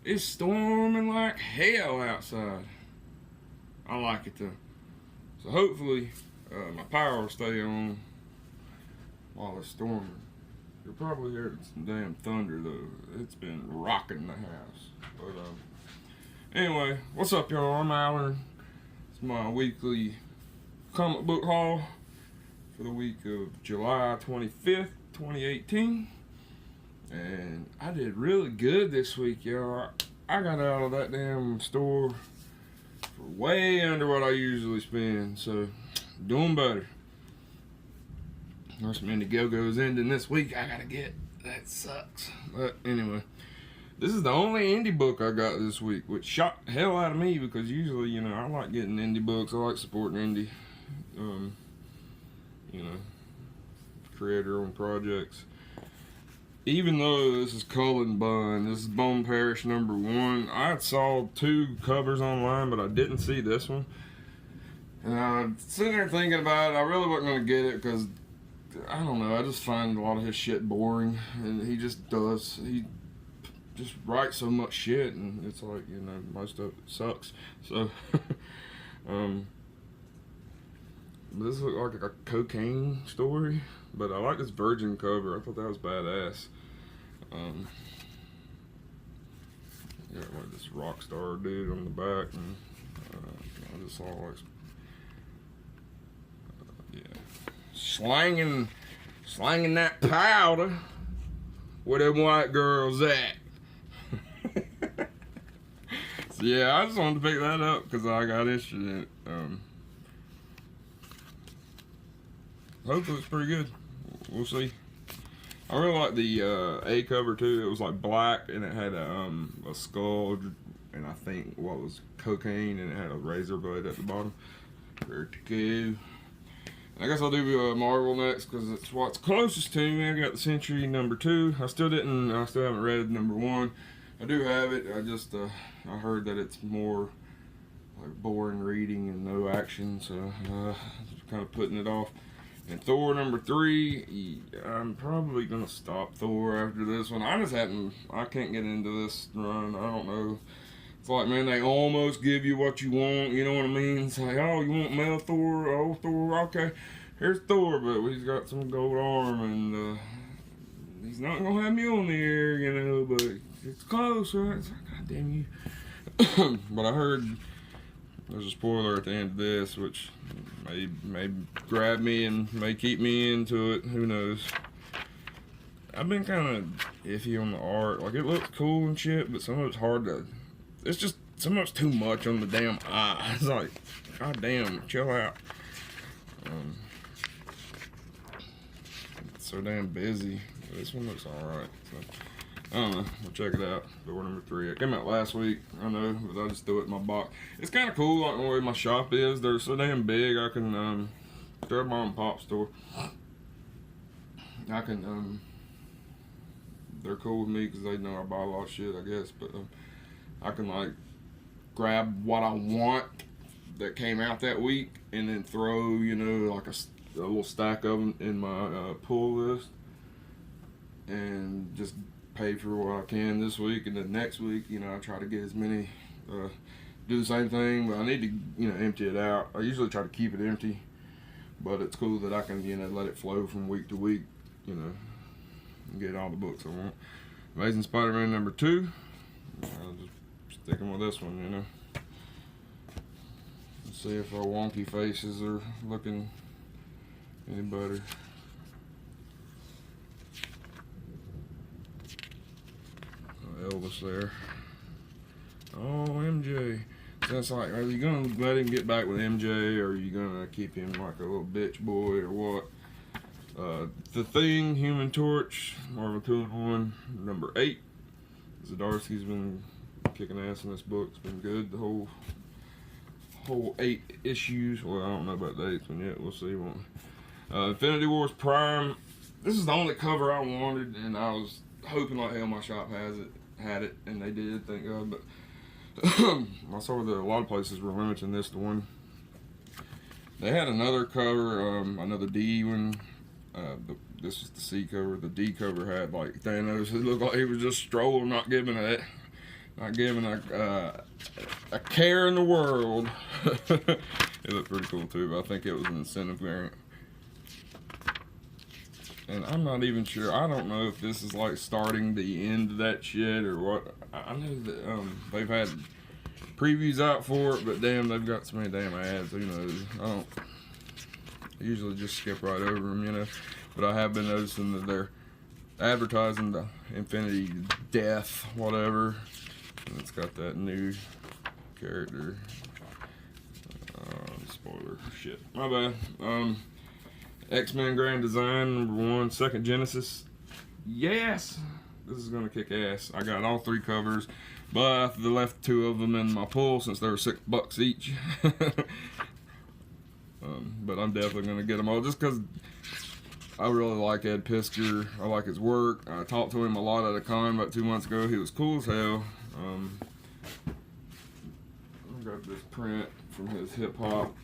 It's storming like hell outside. I like it though. So hopefully my power will stay on while it's storming. You'll probably hear some damn thunder though. It's been rocking the house. But anyway, what's up y'all? I'm Alan. It's my weekly comic book haul for the week of July 25th, 2018. And I did really good this week, y'all. I got out of that damn store for way under what I usually spend, so doing better. There's some Indiegogo's ending this week I gotta get. That sucks. But anyway, this is the only indie book I got this week, which shocked the hell out of me because usually, you know, I like getting indie books. I like supporting indie, you know, creator-owned projects. Even though this is Cullen Bunn, this is Bone Parish #1. I saw 2 covers online, but I didn't see this one. And I was sitting there thinking about it. I really wasn't going to get it because, I don't know, I just find a lot of his shit boring. And he just writes so much shit, and it's like, you know, most of it sucks. So, this looked like a cocaine story. But I like this virgin cover. I thought that was badass. Got like this rock star dude on the back, and I just saw like, yeah, slanging that powder. Where them white girls at? So yeah, I just wanted to pick that up because I got interested in it. Hopefully it's pretty good. We'll see. I really like the A cover too. It was like black and it had a skull and I think what was cocaine, and it had a razor blade at the bottom. Very cool. I guess I'll do Marvel next because it's what's closest to me. I got the Century #2. I still haven't read #1. I do have it. I just I heard that it's more like boring reading and no action, so kind of putting it off. And Thor #3, I'm probably gonna stop Thor after this one. I can't get into this run. I don't know. It's like, man, they almost give you what you want. You know what I mean? It's like, oh, you want male Thor? Oh, Thor, okay. Here's Thor, but he's got some gold arm, and he's not gonna have Mjolnir, you know. But it's close, right? It's like, God damn you. But I heard there's a spoiler at the end of this, which may grab me and may keep me into it. Who knows? I've been kind of iffy on the art. Like, it looks cool and shit, but some of it's hard to. It's just some of it's too much on the damn eye. It's like, god damn, chill out. It's so damn busy. This one looks alright. So, I don't know. We'll check it out. Thor #3. It came out last week. I know, but I just threw it in my box. It's kind of cool, like the way my shop is. They're so damn big. I can, they're a mom and pop store. I can, they're cool with me because they know I buy a lot of shit, I guess. But I can like grab what I want that came out that week and then throw, you know, like a little stack of them in my pull list and just pay for what I can this week, and then next week, you know, I try to get as many, do the same thing, but I need to, you know, empty it out. I usually try to keep it empty, but it's cool that I can, you know, let it flow from week to week, you know, and get all the books I want. Amazing Spider-Man #2. I'll just sticking with this one, you know. Let's see if our wonky faces are looking any better. Elvis there. Oh, MJ. So it's like, are you gonna let him get back with MJ, or are you gonna keep him like a little bitch boy, or what? The Thing, Human Torch, Marvel 2-in-1, #8. Zdarsky's been kicking ass in this book. It's been good. The whole 8 issues. Well, I don't know about the 8th one yet. We'll see. Infinity Wars Prime. This is the only cover I wanted, and I was hoping like hell my shop had it, and they did, thank God. But I saw that a lot of places were limiting this to one. They had another cover, another D one. This is the C cover. The D cover had like Thanos. It looked like he was just strolling, not giving a Not giving a care in the world. It looked pretty cool too, but I think it was an incentive variant. And I'm not even sure. I don't know if this is like starting the end of that shit or what. I know that they've had previews out for it, but damn, they've got so many damn ads. Who knows? I usually just skip right over them, you know. But I have been noticing that they're advertising the Infinity Death, whatever. And it's got that new character. Spoiler shit. My bad. X-Men Grand Design #1, Second Genesis. Yes! This is gonna kick ass. I got all 3 covers, but I left 2 of them in my pull since they were $6 each. But I'm definitely gonna get them all just because I really like Ed Piskor. I like his work. I talked to him a lot at a con about 2 months ago. He was cool as hell. I got this print from his hip hop,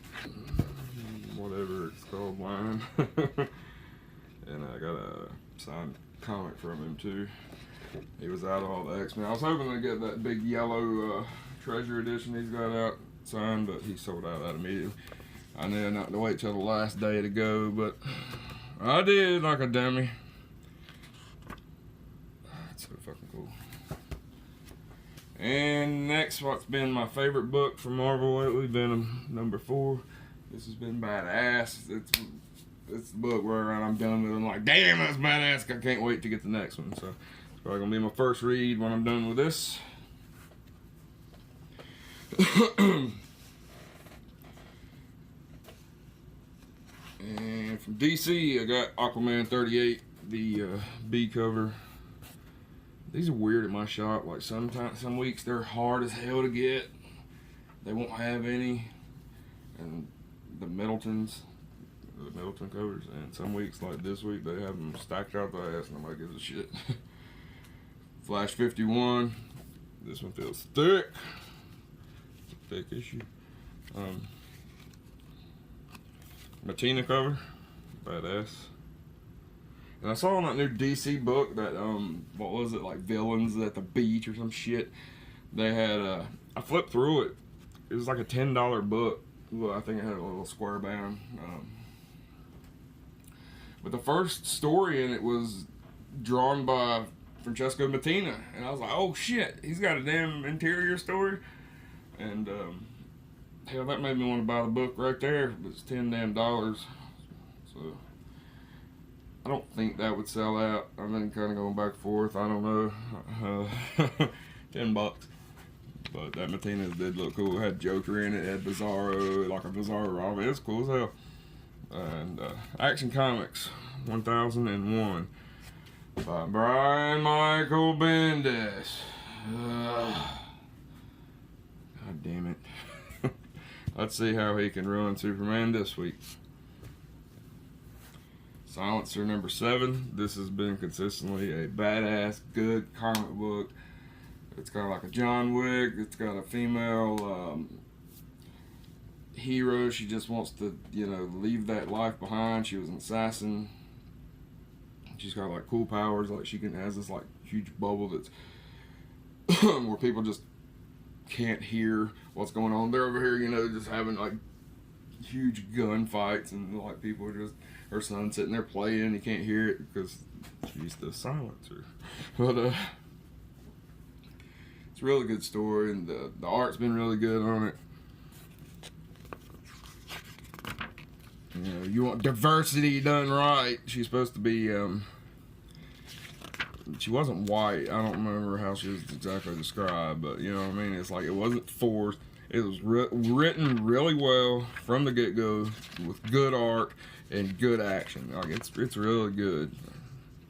whatever it's called, line. And I got a signed comic from him too. He was out of all the X-Men. I was hoping to get that big yellow treasure edition he's got out signed, but he sold out of that immediately. I knew not to wait till the last day to go, but I did like a dummy. That's so fucking cool. And next, what's been my favorite book from Marvel lately, Venom #4. This has been badass. It's the book where I'm done with it. I'm like, damn, that's badass. I can't wait to get the next one. So it's probably gonna be my first read when I'm done with this. And from DC, I got Aquaman 38, the B cover. These are weird at my shop. Like some weeks they're hard as hell to get. They won't have any. And the Middleton covers. And some weeks, like this week, they have them stacked out the ass. Nobody gives a shit. Flash 51. This one feels thick. It's a thick issue. Martina cover. Badass. And I saw in that new DC book that, what was it, like Villains at the Beach or some shit. They had, I flipped through it. It was like a $10 book. Well, I think it had a little square bound. But the first story in it was drawn by Francesco Mattina. And I was like, oh shit, he's got a damn interior story. And, hell, that made me want to buy the book right there. It's $10 damn. So I don't think that would sell out. I've been kind of going back and forth. I don't know. $10. But that Martinez did look cool. It had Joker in it. It had Bizarro, like a Bizarro Robin. It was cool as hell. And Action Comics 1001 by Brian Michael Bendis. God damn it. Let's see how he can ruin Superman this week. Silencer #7. This has been consistently a badass, good comic book. It's got like a John Wick. It's got a female hero. She just wants to, you know, leave that life behind. She was an assassin. She's got like cool powers. Like she has this like huge bubble that's where people just can't hear what's going on. They're over here, you know, just having like huge gunfights, and like people are just, her son sitting there playing. You can't hear it because she's the silencer. But it's a really good story, and the art's been really good on it. You know, you want diversity done right. She's supposed to be, she wasn't white. I don't remember how she was exactly described, but you know what I mean? It's like, it wasn't forced. It was written really well from the get-go with good art and good action. Like, it's really good.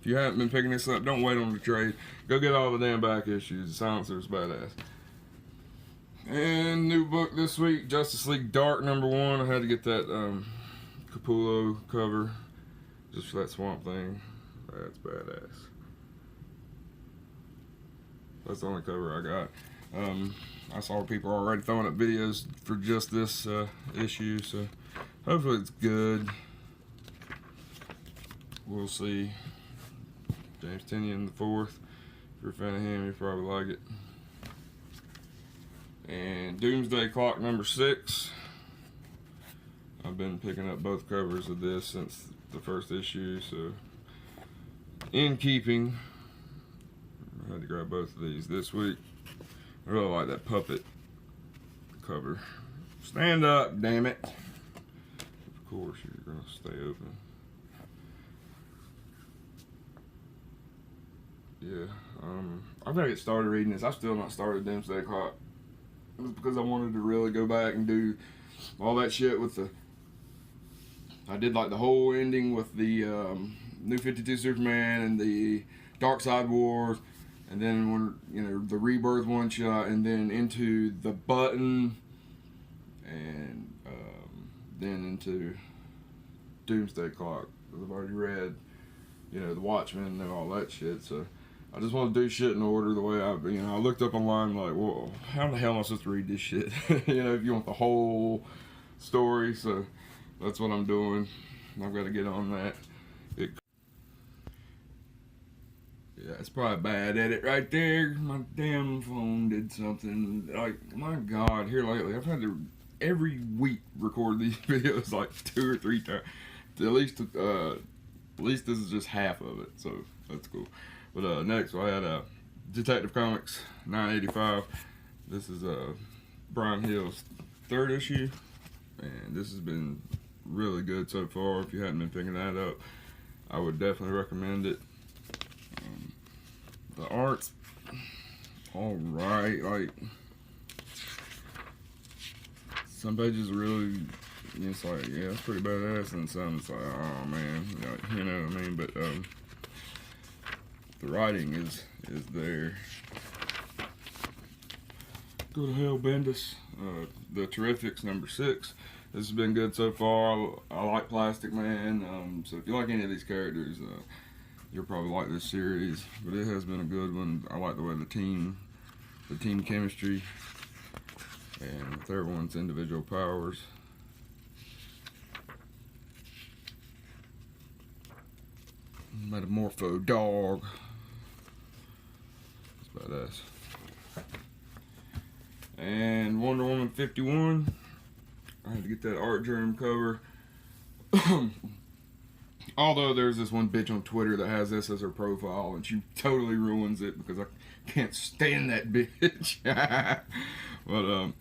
If you haven't been picking this up, don't wait on the trade. Go get all the damn back issues. Silencer's badass. And new book this week, Justice League Dark #1. I had to get that Capullo cover just for that Swamp Thing. That's badass. That's the only cover I got. I saw people already throwing up videos for just this issue, so hopefully it's good. We'll see. James Tynion IV. If you're a fan of him, you probably like it. And Doomsday Clock number 6. I've been picking up both covers of this since the first issue, so in keeping. I had to grab both of these this week. I really like that puppet cover. Stand up, damn it. Of course, you're going to stay open. Yeah, I gotta get started reading this. I've still not started Doomsday Clock. It was because I wanted to really go back and do all that shit with the. I did like the whole ending with the New 52 Superman and the Darkseid Wars, and then when the Rebirth one shot, and then into the Button, and then into Doomsday Clock. I've already read, the Watchmen and all that shit. So I just want to do shit in order the way I looked up online like, well, how the hell am I supposed to read this shit? If you want the whole story. So that's what I'm doing. I've got to get on that. Yeah, it's probably a bad edit right there. My damn phone did something. Like, my God, here lately, I've had to every week record these videos like 2 or 3 times. At least this is just half of it, so that's cool. But next, I had Detective Comics 985. This is Brian Hill's 3rd issue, and this has been really good so far. If you hadn't been picking that up, I would definitely recommend it. The art's alright. Like, some pages really, it's like, yeah, it's pretty badass, and some it's like, oh man, you know what I mean. But the writing is there. Go to hell, Bendis. The Terrifics number 6. This has been good so far. I like Plastic Man. So if you like any of these characters, you'll probably like this series. But it has been a good one. I like the way the team chemistry, and with everyone's individual powers. Metamorpho Dog. It's badass. And Wonder Woman 51. I had to get that Art Germ cover. Although there's this one bitch on Twitter that has this as her profile, and she totally ruins it because I can't stand that bitch. But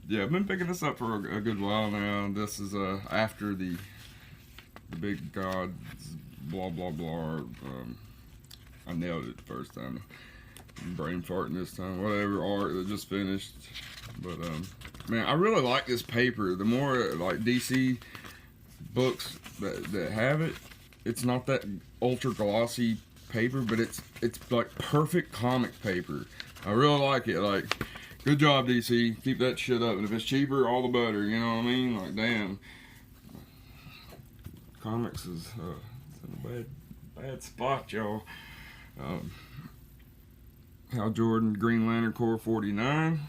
yeah, I've been picking this up for a good while now. This is after the big gods, blah blah blah. I nailed it the first time. Brain farting this time. Whatever art that just finished. But man, I really like this paper. The more like DC books that have it, it's not that ultra glossy paper, but it's like perfect comic paper. I really like it. Like, good job, DC. Keep that shit up. And if it's cheaper, all the better. You know what I mean? Like, damn. Comics is in a bad spot, y'all. Hal Jordan, Green Lantern Corps 49.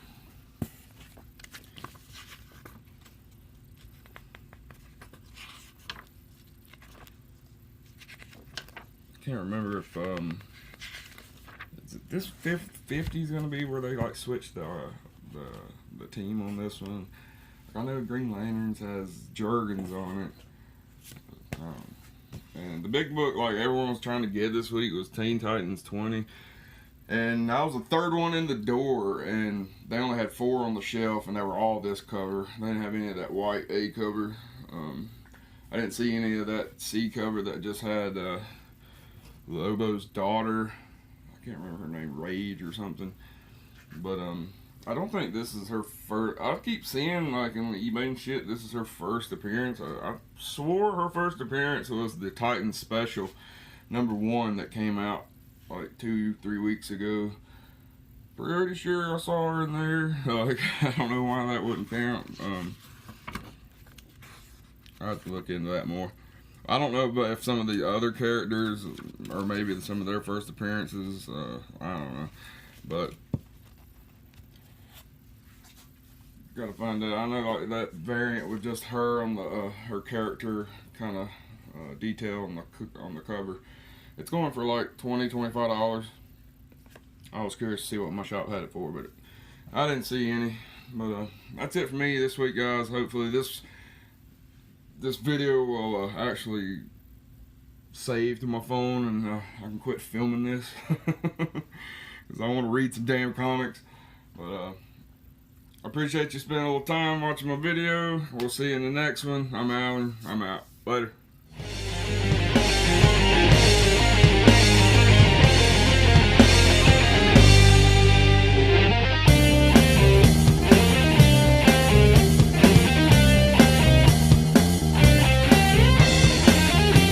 Can't remember if this 50 is gonna be where they like switch the team on this one. I know Green Lanterns has Jurgens on it, and the big book like everyone was trying to get this week was Teen Titans 20, and I was the 3rd one in the door, and they only had 4 on the shelf, and they were all this cover. They didn't have any of that white A cover. I didn't see any of that C cover that just had Lobo's daughter. I can't remember her name, Rage or something. But I don't think this is her first. I keep seeing like in the eBay and shit, this is her first appearance. I swore her first appearance was the Titan Special number 1 that came out like 2-3 weeks ago. Pretty sure I saw her in there. Like, I don't know why that wouldn't count. I have to look into that more. I don't know about if some of the other characters, or maybe some of their first appearances, I don't know. But gotta find out. I know like that variant with just her on the her character kind of detail on the cover. It's going for like $20-25. I was curious to see what my shop had it for, but I didn't see any. But that's it for me this week, guys. Hopefully this video will actually save to my phone, and I can quit filming this because I want to read some damn comics. But I appreciate you spending a little time watching my video. We'll see you in the next one. I'm Alan. I'm out. Later.